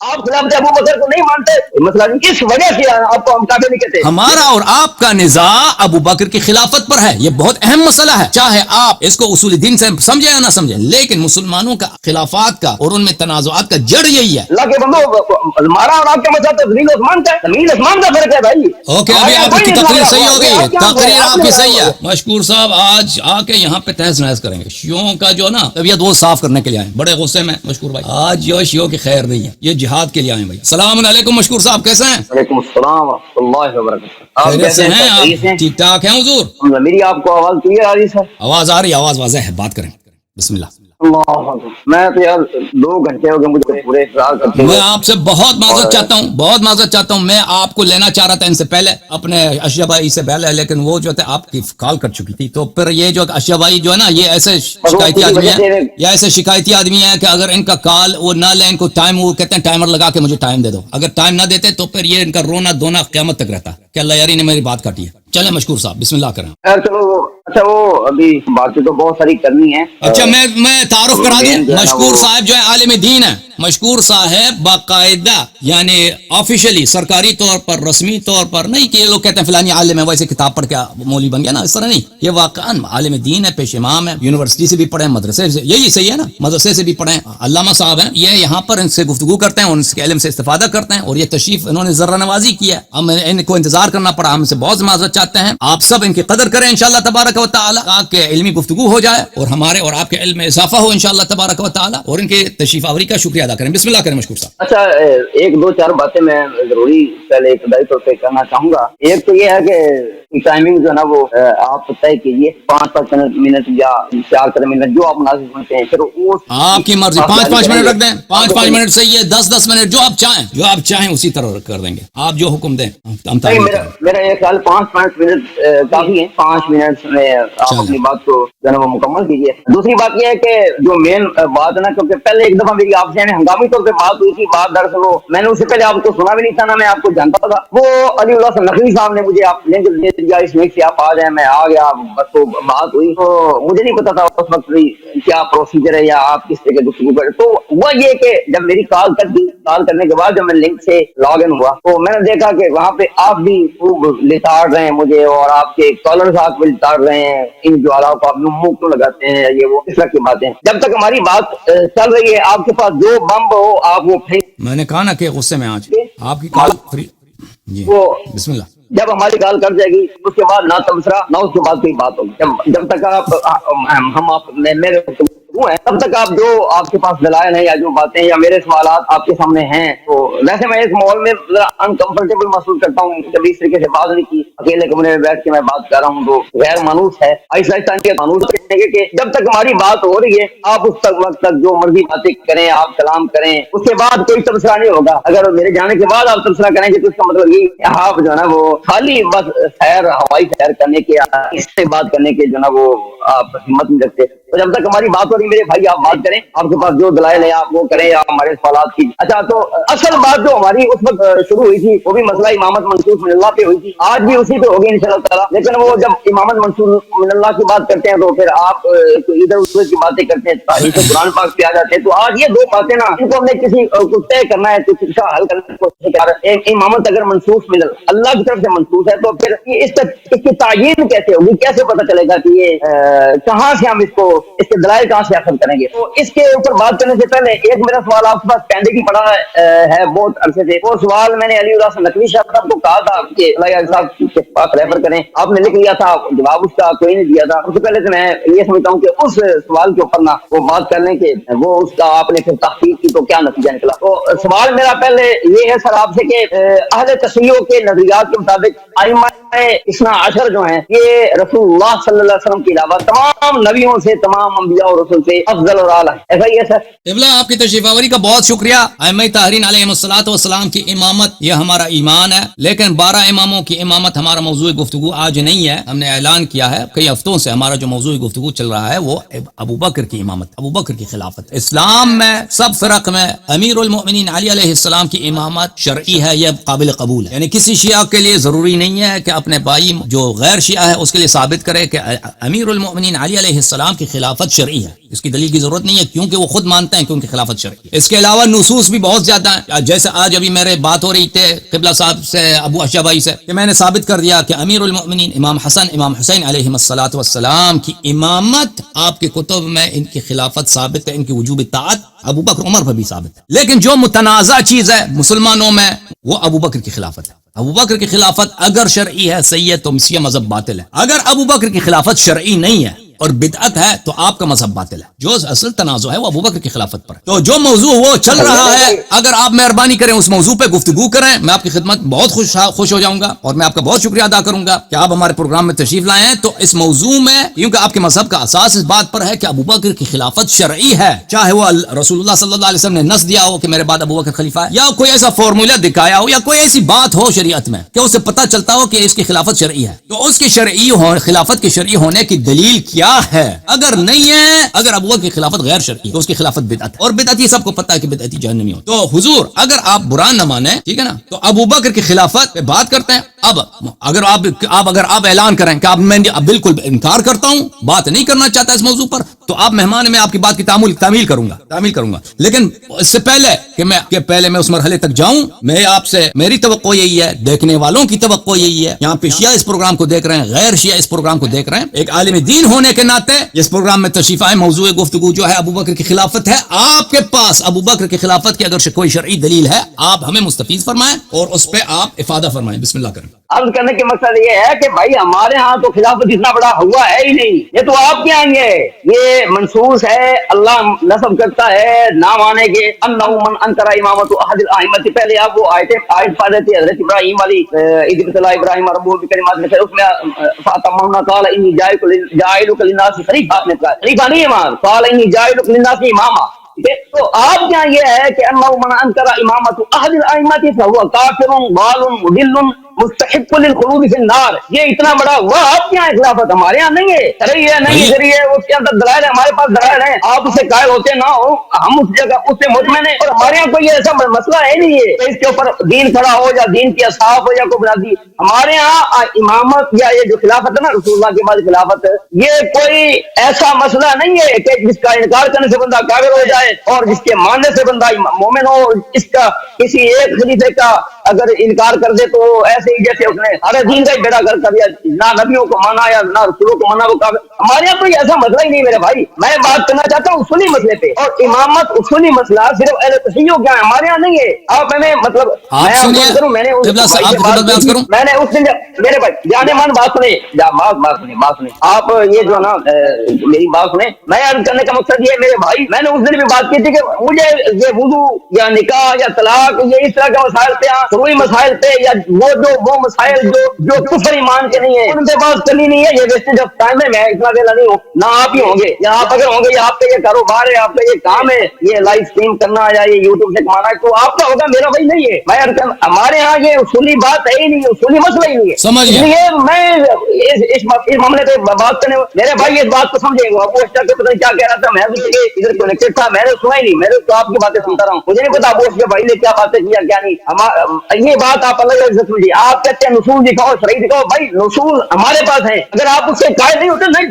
آپ خلافت ابو بکر کو نہیں مانتے، مسئلہ اس وجہ سے آپ کو ہم کافر نہیں کہتے. ہمارا اور آپ کا نزاع ابو بکر کی خلافت پر ہے، یہ بہت اہم مسئلہ ہے، چاہے آپ اس کو اصول دین سے سمجھے یا نہ سمجھے، لیکن مسلمانوں کا خلافات کا اور ان میں تنازعات کا جڑ یہی ہے. اللہ کے بندو، ہمارا اور آپ کا مسئلہ تو زمین عثمان کا ہے، زمین عثمان کا فرق ہے بھائی. اوکے، ابھی آپ کی تقریر صحیح ہو گئی ہے، تقریر آپ کی صحیح ہے. مشکور صاحب آج آ کے یہاں پہ تہز نہز کریں گے شیعوں کا جو نا طبیعت وہ صاف کرنے کے لیے آئے، بڑے غصے میں مشکور بھائی. آج جو شیعوں کی خیر نہیں ہے، یہ جہاد کے لیے آئے بھائی. السلام علیکم مشکور صاحب، کیسے ہیں؟ وعلیکم السلام ورحمۃ اللہ وبرکاتہ. آپ خیریت سے کیسے ہیں؟ صحیح آپ ہیں؟ ٹھیک ٹھاک ہیں حضور؟ میری آپ کو آواز کلیئر آ رہی ہے سر؟ آواز آ رہی ہے، آواز واضح ہے، بات کریں. بسم اللہ. اللہ اکبر. میں تو یار 2 گھنٹے ہو گئے مجھے پورے اقرار کرتے میں ہوئے. آپ سے بہت معذرت چاہتا ہوں، بہت معذرت چاہتا ہوں. میں آپ کو لینا چاہ رہا تھا ان سے پہلے، اپنے اشرف بھائی سے پہلے، لیکن وہ جو تھے آپ کی کال کر چکی تھی. تو پھر یہ جو اشرف بھائی جو ہے نا، یہ ایسے شکایتی آدمی ہیں، یہ ایسے شکایتی آدمی ہیں کہ اگر ان کا کال وہ نہ لیں، ان کو ٹائم، وہ کہتے ہیں ٹائمر لگا کے مجھے ٹائم دے دو. اگر ٹائم نہ دیتے تو پھر یہ ان کا رونا دھونا قیامت تک رہتا کہ اللہ یاری نے میری بات کاٹی ہے. چلیں مشکور صاحب بسم اللہ کریں. چلو اچھا، وہ ابھی باتیں تو بہت ساری کرنی ہے. اچھا میں تعارف کرا دوں. مشکور صاحب جو ہے عالم دین ہے. مشکور صاحب باقاعدہ یعنی آفیشلی سرکاری طور پر، رسمی طور پر نہیں کہ یہ لوگ کہتے ہیں فلانی عالم ہے ویسے کتاب پڑھ کے مولوی بن گیا نا، اس طرح نہیں. یہ واقعا عالم دین ہے، پیش امام ہے، یونیورسٹی سے بھی پڑھے، مدرسے سے، یہی صحیح ہے نا، مدرسے سے بھی پڑھے، علامہ صاحب ہیں. یہ یہاں پر ان سے گفتگو کرتے ہیں، ان کے علم سے استفادہ کرتے ہیں، اور یہ تشریف انہوں نے ذرہ نوازی کی ہے. ہم ان کو انتظار کرنا پڑا، ہم سے بہت معذرت چاہتے ہیں. آپ سب ان کی قدر کریں انشاءاللہ تبارک و تعالی، کہ علمی گفتگو ہو جائے اور ہمارے اور آپ کے علم میں اضافہ ہو انشاءاللہ تبارک و تعالی، اور ان کے تشریف آوری کا شکریہ ادا کریں. بسم اللہ کریں مشکور صاحب. اچھا، 1-2-4 باتیں میں ضروری پہلے ابتدائی طور پہ کرنا چاہوں گا. ایک تو یہ ہے کہ ٹائمنگ جو ہے نا وہ آپ طے کیجیے، 5 منٹ یا 4 منٹ جو آپ مناسب سمجھتے ہیں. پھر آپ کی مرضی، 5 منٹ رکھ دیں، 5 منٹ صحیح ہے، 10 منٹ جو آپ چاہیں، جو آپ چاہیں اسی طرح کر دیں گے. آپ جو حکم دیں ہم میرا یہ خیال 5 منٹ کافی ہے. 5 منٹ میں آپ اپنی بات کو جو ہے وہ مکمل کیجیے. دوسری بات یہ ہے کہ جو مین بات ہے نا، کیونکہ پہلے ایک دفعہ میری آپ سے ہنگامی طور پہ بات ہوئی تھی، بات دراصل میں نے اس سے پہلے آپ کو سنا بھی نہیں تھا نا، میں آپ کو جانتا تھا. وہ علی اللہ نقوی صاحب نے مجھے آپ لنک دے دیا، اس لنک سے آپ آ جائیں. میں آ گیا، بس تو بات ہوئی. تو مجھے نہیں پتا تھا اس وقت کیا پروسیجر ہے یا آپ کس طرح گفتگو کریں. تو وہ یہ کہ جب میری کال کرنے کے بعد جب میں لنک سے لاگ ان ہوا تو میں نے دیکھا کہ وہاں پہ آپ بھی خوب لتاڑ رہے ہیں مجھے، اور آپ کے کالر صاحب بھی لتاڑ رہے ہیں. ان جو آلات کو آپ منہ کیوں لگاتے ہیں، یہ وہ اس طرح کی باتیں. جب تک ہماری بات چل رہی ہے آپ کے پاس جو بم ہو آپ وہ پھینک. میں نے کہا نا کہ غصے میں آج آپ کی کال فری جی وہ بسم اللہ. جب ہماری کال کر جائے گی اس کے بعد نہ تبصرہ نہ اس کے بعد کوئی بات ہوگی. جب تک آپ میرے ہیں تب تک آپ جو آپ کے پاس دلائل ہیں یا جو باتیں یا میرے سوالات آپ کے سامنے ہیں. تو ویسے میں اس ماحول میں انکمفرٹیبل محسوس کرتا ہوں، کبھی اس طریقے سے بات نہیں کی. اکیلے کمرے میں بیٹھ کے میں بات کر رہا ہوں تو غیر مانوس ہے. آہستہ آہستہ مانوس کریں گے کہ جب تک ہماری بات ہو رہی ہے آپ اس وقت تک جو مرضی باتیں کریں، آپ کلام کریں، اس کے بعد کوئی تبصرہ نہیں ہوگا. اگر میرے جانے کے بعد آپ تبصرہ کریں گے تو اس کا مطلب یہ آپ جو ہے نا وہ خالی بس سیر، ہوائی سیر کرنے کے، اس سے بات کرنے کے جو ہے نا وہ آپ ہمت نہیں رکھتے. تو جب تک ہماری بات ہو رہی میرے بھائی آپ بات کریں، آپ کے پاس جو دلائل ہیں آپ وہ کریں یا ہمارے سوالات کی. اچھا، تو اصل بات جو ہماری اس وقت شروع ہوئی تھی وہ بھی مسئلہ امامت منصوص من اللہ پہ ہوئی تھی، آج بھی اسی پہ ہوگی انشاءاللہ تعالیٰ. لیکن وہ جب امامت منصوص من اللہ کی بات کرتے ہیں تو پھر آپ ادھر ادھر کی باتیں کرتے ہیں، تاریخ قرآن پاک پہ آ جاتے ہیں. تو آج یہ 2 باتیں نا ان کو ہم نے کسی کو طے کرنا ہے، کسی کا حل کرنے کی کوشش کر رہے ہیں. امامت اگر منصوص من اللہ کی طرف سے منصوص ہے تو پھر اس کی تعین کیسے ہوگی، کیسے پتہ چلے گا کہ یہ کہاں سے ہم اس کے دلائل کہاں سے حاصل کریں گے. تو اس کے اوپر بات کرنے سے پہلے ایک میرا سوال آپ کے پاس پہلے بھی پڑا ہے بہت عرصے سے. وہ سوال میں نے علی اللہ نقوی صاحب کو کہا تھا کہ علی صاحب کے پاس ریفر کریں. آپ نے لکھ لیا تھا، جواب اس کا کوئی نہیں دیا تھا. اس سے پہلے سے میں یہ سمجھتا ہوں کہ اس سوال کے اوپر نا وہ بات کرنے کے وہ اس کا آپ نے پھر تحقیق کی تو کیا نتیجہ نکلا. تو سوال میرا پہلے یہ ہے سر آپ سے کہ اہل تشیع کے نظریات کے مطابق ائمہ اثنا عشر جو ہیں یہ رسول اللہ صلی اللہ علیہ وسلم کے علاوہ تمام نبیوں سے، تمام انبیاء اور رسول سے افضل اور اعلیٰ ہے. ایسا ہی ہے سر؟ قبلہ آپ کی تشریف آوری کا بہت شکریہ. ائمہ طاہرین علیہ الصلوۃ والسلام کی امامت یہ ہمارا ایمان ہے، لیکن 12 اماموں کی امامت ہمارا ہمارا موضوع گفتگو آج نہیں ہے، ہم نے اعلان کیا ہے کئی ہفتوں سے ہمارا جو موضوع گفتگو چل رہا ہے وہ ابو بکر کی امامت، ابو بکر کی خلافت۔ اسلام میں سب فرق میں امیر المؤمنین علی علیہ السلام کی امامت شرعی ہے، یہ قابل قبول ہے، یعنی کسی شیعہ کے لیے ضروری نہیں ہے کہ اپنے بھائی جو غیر شیعہ ہے اس کے لیے ثابت کرے کہ امیر المؤمنین علی علیہ السلام کی خلافت شرعی ہے، اس کی دلیل کی ضرورت نہیں ہے کیونکہ وہ خود مانتے ہیں کہ ان کی خلافت شرعی ہے۔ اس کے علاوہ نصوص بھی بہت زیادہ ہیں، جیسے آج ابھی میرے بات ہو رہی تھی قبلہ صاحب سے، ابو اشا بھائی سے، کہ میں نے ثابت کر دیا کہ امیر المؤمنین امام حسن امام حسین علیہم الصلوۃ والسلام کی امامت آپ کے کتب میں ان کی خلافت ثابت ہے، ان کی وجوب اطاعت ابو بکر عمر پر بھی ثابت ہے، لیکن جو متنازع چیز ہے مسلمانوں میں وہ ابو بکر کی خلافت ہے۔ ابو بکر کی خلافت اگر شرعی ہے صحیح ہے تو مسیح مذہب باطل ہے، اگر ابو بکر کی خلافت شرعی نہیں ہے اور بدعت ہے تو آپ کا مذہب باطل ہے۔ جو اصل تنازع ہے وہ ابو بکر کی خلافت پر ہے۔ تو جو موضوع وہ چل رہا ہے اگر آپ مہربانی کریں اس موضوع پہ گفتگو کریں، میں آپ کی خدمت بہت خوش ہو جاؤں گا اور میں آپ کا بہت شکریہ ادا کروں گا کہ آپ ہمارے پروگرام میں تشریف لائے ہیں۔ تو اس موضوع میں کیونکہ آپ کے مذہب کا اساس اس بات پر ہے کہ ابو بکر کی خلافت شرعی ہے، چاہے وہ رسول اللہ صلی اللہ علیہ وسلم نے نص دیا ہو کہ میرے بعد ابو بکر خلیفہ ہے، یا کوئی ایسا فارمولا دکھایا ہو یا کوئی ایسی بات ہو شریعت میں کہ اسے پتہ چلتا ہو کہ اس کی خلافت شرعی ہے، تو اس کی خلافت کے شرعی ہونے کی دلیل کیا ہے؟ اگر نہیں ہے، اگر ابو بکر کی خلافت غیر شرعی ہے تو اس کی خلافت بدعت ہے، اور بدعتی سب کو پتہ ہے کہ بدعتی جہنمی ہوتا ہے۔ تو حضور اگر آپ برا نہ مانیں، ٹھیک ہے نا، تو ابو بکر کی خلافت پہ بات کرتے ہیں۔ اب اگر آپ اعلان کریں کہ میں بالکل انکار کرتا ہوں، بات نہیں کرنا چاہتا اس موضوع پر، تو آپ مہمان میں آپ کی بات کی تعمیل کروں گا، لیکن اس سے پہلے میں اس مرحلے تک جاؤں، میں آپ سے میری توقع یہی ہے، دیکھنے والوں کی توقع یہی ہے، یہاں پہ شیعہ اس پروگرام کو دیکھ رہے ہیں، غیر شیعہ اس پروگرام کو دیکھ رہے ہیں، ایک عالم دین ہونے کے ناطے اس پروگرام میں تشریف آئے، موضوع گفتگو جو ہے ابو بکر کی خلافت ہے۔ آپ کے پاس ابو بکر کی خلافت کی اگر کوئی شرعی دلیل ہے آپ ہمیں مستفیض فرمائیں اور اس پہ آپ افادہ فرمائیں۔ بسم اللہ کریں۔ عرض کرنے کے مقصد یہ ہے کہ بھائی ہمارے ہاں تو خلافت اتنا بڑا ہوا ہے ہی نہیں، یہ تو آپ کے یہاں ہی ہے، یہ منصوص ہے، اللہ نصب کرتا ہے نام آنے کے انہ من انکر امامت احد الائمۃ، پہلے آپ وہ آیت پڑھ رہے تھے حضرت ابراہیم والی، اذ ابتلى ابراہیم ربہ بکلمات میں، اس میں فاتممنا قال انی جاعلک للناس خلیفہ، نے کہا خلیفہ نہیں امام، قال انی جاعلک للناس اماما۔ تو آپ کے یہاں یہ ہے کہ انہ من انکر امامت احد الائمۃ فهو کافر ضال مضل مستحق للخلود فی النار، یہ اتنا بڑا ہوا آپ کے یہاں خلافت، ہمارے یہاں نہیں ہے، صحیح ہے نہیں ذریعے اس کے اندر دلائل ہے، ہمارے پاس دلائل ہیں، آپ اسے قائل ہوتے نہ ہو، ہم اس جگہ اس سے مطمئن ہیں، اور ہمارے یہاں کوئی ایسا مسئلہ ہے نہیں ہے کہ اس کے اوپر دین کھڑا ہو یا دین کی اصحاف ہو یا کوئی برادری، ہمارے یہاں امامت یا یہ جو خلافت ہے نا رسول اللہ کے بعد خلافت، یہ کوئی ایسا مسئلہ نہیں ہے کہ جس کا انکار کرنے سے بندہ کافر ہو جائے اور جس کے ماننے سے بندہ مومن ہو۔ اس کا کسی ایک خلیفے کا اگر انکار کر دے تو ایسے ہی جیسے اس نے ہر دین کا ہی بیڑا کر دیا، نہ نبیوں کو مانا یا نہ رسولوں کو مانا، وہ کافر۔ ہمارے یہاں کوئی ایسا مسئلہ ہی نہیں میرے بھائی، میں بات کرنا چاہتا ہوں اصولی مسئلے پہ، اور امامت اصولی مسئلہ صرف اہل تشیع کیا ہے، ہمارے یہاں نہیں ہے۔ آپ ہمیں مطلب میں اس دن میرے بھائی جانے مان بات سنیں، آپ یہ جو نا میری بات سنیں، میں عرض کرنے کا مقصد یہ ہے میرے بھائی، میں نے اس دن بھی بات کی تھی کہ مجھے یہ وضو یا نکاح یا طلاق یہ اس طرح کے مسائل پہ، شروعی مسائل پہ، یا وہ مسائل جو کفر ایمان کے نہیں ہیں ان پہ بات کرنی نہیں ہے، یہ ویسٹیج آف ٹائم ہے، میں اتنا ویلا نہیں ہوں، نہ آپ ہی ہوں گے، یا آپ اگر ہوں گے یا آپ کا یہ کاروبار ہے، آپ کا یہ کام ہے، یہ لائف اسٹریم کرنا یا یہ یوٹیوب سے کمانا ہے تو آپ کا ہوگا، میرا بھائی نہیں ہے۔ میں ہمارے ہاں یہ اصولی بات ہے ہی نہیں، اصولی مسئلہ ہی نہیں ہے، اس لیے میں اس معاملے پہ بات کرنے میرے بھائی اس بات کو سمجھیں گے، ابو اشرف کو پتہ نہیں کیا کہہ رہا تھا، میں ادھر کنیکٹڈ تھا، میں نے سنا ہی نہیں، میں نے تو آپ کی باتیں سنتا رہا ہوں، مجھے نہیں پتا ابو اشرف بھائی نے کیا باتیں کیا کیا نہیں، یہ بات آپ الگ الگ سمجھیے۔ آپ کہتے ہیں نصوص دکھاؤ صحیح دکھاؤ، بھائی نصوص ہمارے پاس ہیں، اگر آپ اس سے قائل نہیں ہوتے نہیں،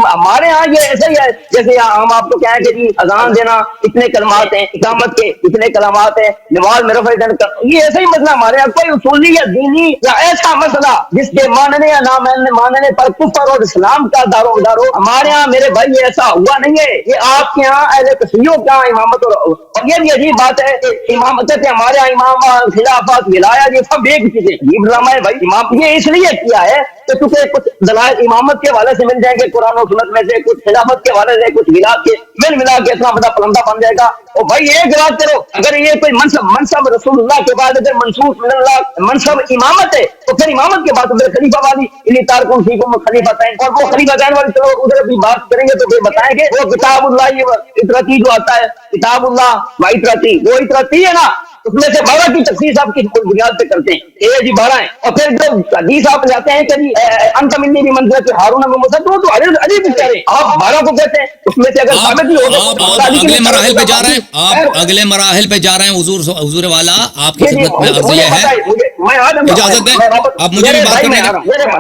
ہمارے ہاں یہ ایسا ہی ہے جیسے ہم آپ کو کہیں کہ جی اذان دینا اتنے کلمات ہیں، اقامت کے اتنے کلمات ہیں، نماز میں رفع یدین، یہ ایسا ہی مسئلہ ہمارے یہاں کوئی اصولی یا دینی یا ایسا مسئلہ جس کے ماننے یا نہ ماننے پر کفر اور اسلام کا دار و مدار ہو، ہمارے ہاں میرے بھائی ایسا ہوا نہیں ہے۔ یہ آپ کے یہاں اہل تشیع کا امامت، اور یہ بھی عجیب بات ہے کہ امامت ہے ہمارے یہاں امام خلافت ولایت یہ سب ایک چیزیں، عجیب ڈرامہ ہے بھائی۔ امام یہ اس لیے کیا ہے کہ چونکہ کچھ دلائل امامت کے حوالے سے مل جائیں گے قرآن و سنت میں سے، کچھ خلافت کے حوالے سے، کچھ ولایت کے، ملا کے اتنا بڑا پلندہ بن جائے گا۔ اور بھائی ایک بات کرو، اگر یہ کوئی منصب رسول اللہ کے بعد اگر منصوص من اللہ منصب امامت ہے تو پھر امامت کے بعد ادھر خلیفہ والی انہی تارکون فیکم خلیفتین، اور وہ خلیفتین والی چلو ادھر بھی بات کریں گے تو پھر بتائیں گے وہ کتاب اللہ اطرتی جو آتا ہے، کتاب اللہ و اطرتی، وہ اطرتی ہے نا، اس میں سے 12 کی تخصیص آپ کی بنیاد پہ کرتے ہیں کہ یہ جی 12 ہیں، اور پھر جو حدیث آپ جاتے ہیں کہ انت منی بھی منزلت ہارون و موسیٰ، تو عجیب بیچارے آپ 12 کو کہتے ہیں، اس میں سے اگر ثابت نہیں ہوگا اگلے مراحل پہ جا رہے ہیں، آپ اگلے مراحل پہ جا رہے ہیں. حضور والا آپ کی خدمت میں عرض یہ ہے، اجازت دیں آپ مجھے بھی بات کرنے کا.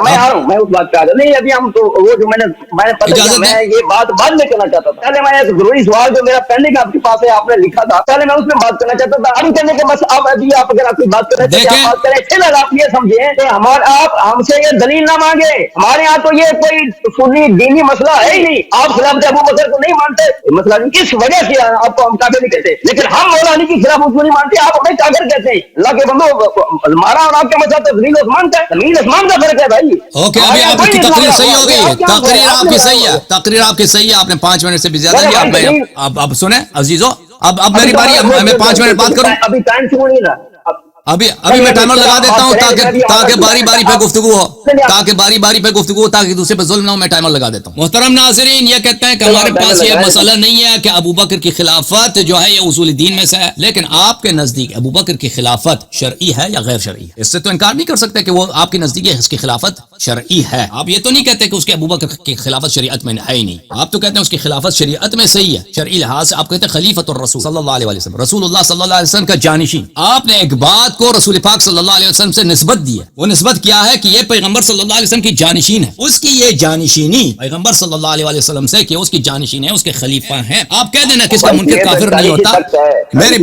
میں آ رہا ہوں، میں اس بات پہ آ رہا ہوں. نہیں ابھی ہم تو وہ جو میں یہ بات بعد میں کرنا چاہتا تھا. پہلے میں ایک ضروری سوال جو میرا پہلے کا آپ کے پاس ہے، آپ نے لکھا تھا، پہلے میں اس میں بات کرنا چاہتا تھا. ابھی کرنے کے بس اب ابھی آپ اگر آپ کی بات کریں تو بات کریں، پھر آپ یہ سمجھیں کہ آپ ہم سے یہ دلیل نہ مانگے. ہمارے یہاں تو یہ کوئی سنی دینی مسئلہ ہے ہی نہیں. آپ خلافت ابو بکر کو نہیں مانتے، مسئلہ کس وجہ سے آپ کو ہم کافر نہیں کہتے، لیکن ہم مولا علی کی خلافت کو نہیں مانتے، آپ ہمیں کافر کہتے ہیں. اللہ کے بندو، ہمارا اور آپ کے مسئلہ تو زمین اسمان کا ہے، زمین اسمان کا فرق ہے بھائی. اوکے ابھی آپ کی تقریر صحیح ہو گئی ہے، تقریر آپ کی صحیح ہے، تقریر آپ کی صحیح ہے. آپ نے 5 منٹ سے بھی زیادہ لیا. اب سنیں عزیزو، اب میری باری، میں 5 منٹ بات کروں. ابھی ٹائم شروع نہیں تھا. ابھی میں ٹائمر لگا دیتا ہوں تاکہ باری باری پہ گفتگو ہو، تاکہ باری باری پہ گفتگو ہو، تاکہ دوسرے پہ ظلم نہ ہو. میں ٹائمر لگا دیتا ہوں. محترم ناظرین، یہ کہتے ہیں کہ ہمارے پاس یہ مسئلہ نہیں ہے کہ ابو بکر کی خلافت جو ہے یہ اصول دین میں سے ہے، لیکن آپ کے نزدیک ابو بکر کی خلافت شرعی ہے یا غیر شرعی ہے؟ اس سے تو انکار نہیں کر سکتے کہ وہ آپ کے نزدیک اس کی خلافت شرعی ہے. آپ یہ تو نہیں کہتے کہ اس کے ابو بکر کی خلافت شریعت میں ہے ہی نہیں. آپ تو کہتے ہیں اس کی خلافت شریعت میں صحیح ہے، شرعی لحاظ سے. آپ کہتے ہیں خلیفۃ الرسول صلی اللہ علیہ وسلم، رسول اللہ صلی اللہ علیہ وسلم کا جانشین. آپ نے ایک بات کو رسول پاک صلی اللہ علیہ وسلم سے نسبت دی ہے. وہ نسبت کیا ہے کہ یہ پیغمبر صلی اللہ علیہ وسلم کی جانشین ہے. اس کی یہ جانشینی پیغمبر صلی اللہ علیہ وسلم سے کہ اس کی جانشین ہے، اس کے خلیفہ ہیں. آپ کہہ دینا کہ اس کا منکر کافر نہیں ہوتا. میری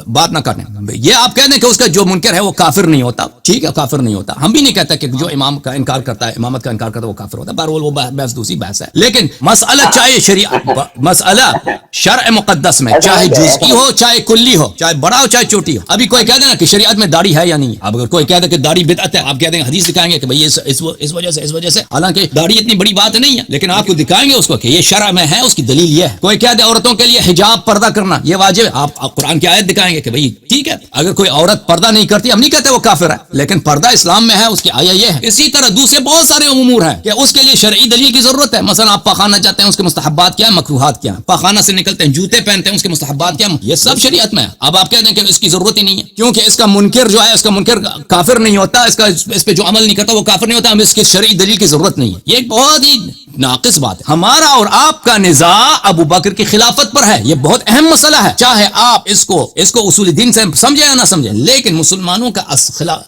بات نہ کرنے، یہ آپ کہہ دیں کہ اس کا جو منکر ہے وہ کافر نہیں ہوتا. ٹھیک ہے، کافر نہیں ہوتا. ہم بھی نہیں کہتے کہ جو امام کا انکار کرتا ہے، امامت کا انکار کرتا ہے وہ کافر ہوتا ہے. بہرحال وہ بحث دوسری بحث ہے. لیکن مسئلہ چاہے شریعت، مسئلہ شرع مقدس میں چاہے جزئی ہو چاہے کلی ہو، چاہے بڑا ہو چاہے چھوٹی ہو. ابھی کوئی کہہ دینا کہ شریعت میں داڑھی ہے یا نہیں. اب اگر کوئی کہہ دے کہ داڑھی بدعت ہے، آپ کہہ دیں حدیث دکھائیں گے کہ بھئی اس وجہ سے، حالانکہ داڑھی اتنی بڑی بات نہیں ہے، لیکن آپ کو دکھائیں گے اس کو کہ یہ شرع میں ہے، اس کی دلیل یہ ہے. کوئی کہہ دے عورتوں کے لیے حجاب پردہ کرنا یہ واجب ہے، آپ قرآن کی آیت دکھائیں گے کہ بھئی ٹھیک ہے، اگر کوئی عورت پردہ نہیں کرتی، ہم نہیں کہتے وہ کافر ہے، لیکن پردہ اسلام میں ہے، اس کی آیت یہ ہے. اسی طرح دوسرے بہت سارے امور ہیں کہ اس کے لیے شرعی دلیل کی ضرورت ہے. مثلا آپ پاخانہ جاتے ہیں، اس کے مستحبات کیا ہیں، مکروہات کیا ہیں. پاخانہ سے نکلتے ہیں، جوتے پہنتے ہیں، اس کے مستحبات کیا ہیں، یہ سب شریعت میں ہے. اب آپ کہہ دیں کہ اس کی ضرورت ہی نہیں ہے کیونکہ اس کا منکر جو ہے، اس کا منکر کافر نہیں ہوتا، اس پہ جو عمل نہیں کرتا وہ کافر نہیں ہوتا، ہمیں اس کی شرعی دلیل کی ضرورت نہیں ہے. یہ ایک بہت ہی ناقص بات ہے. ہمارا اور آپ کا نزاع ابو بکر کی خلافت پر ہے. یہ بہت اہم مسئلہ ہے، چاہے آپ اس کو اصول دین سے سمجھیں یا نہ سمجھیں، لیکن مسلمانوں کا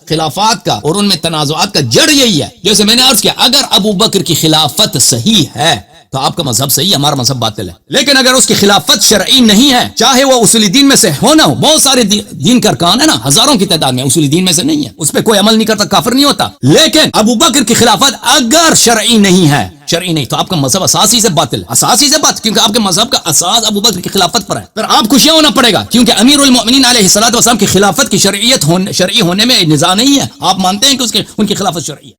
خلافات کا اور ان میں تنازعات کا جڑ یہی ہے. جیسے میں نے عرض کیا، اگر ابو بکر کی خلافت صحیح ہے تو آپ کا مذہب صحیح ہے، ہمارا مذہب باطل ہے. لیکن اگر اس کی خلافت شرعی نہیں ہے، چاہے وہ اصول دین میں سے ہو نہ ہو، بہت سارے دین کا ارکان ہے نا، ہزاروں کی تعداد میں اصول دین میں سے نہیں ہے، اس پہ کوئی عمل نہیں کرتا، کافر نہیں ہوتا. لیکن ابو بکر کی خلافت اگر شرعی نہیں ہے، شرعی نہیں، تو آپ کا مذہب اساسی سے باطل، اساسی سے باطل، کیونکہ آپ کے مذہب کا اساس ابو بکر کی خلافت پر ہے. پھر آپ خوشیاں ہونا پڑے گا کیونکہ امیر المؤمنین علیہ الصلوۃ والسلام کی خلافت کی شرعی ہونے میں نزاع نہیں ہے. آپ مانتے ہیں کہ ان کی خلافت شرعی ہے.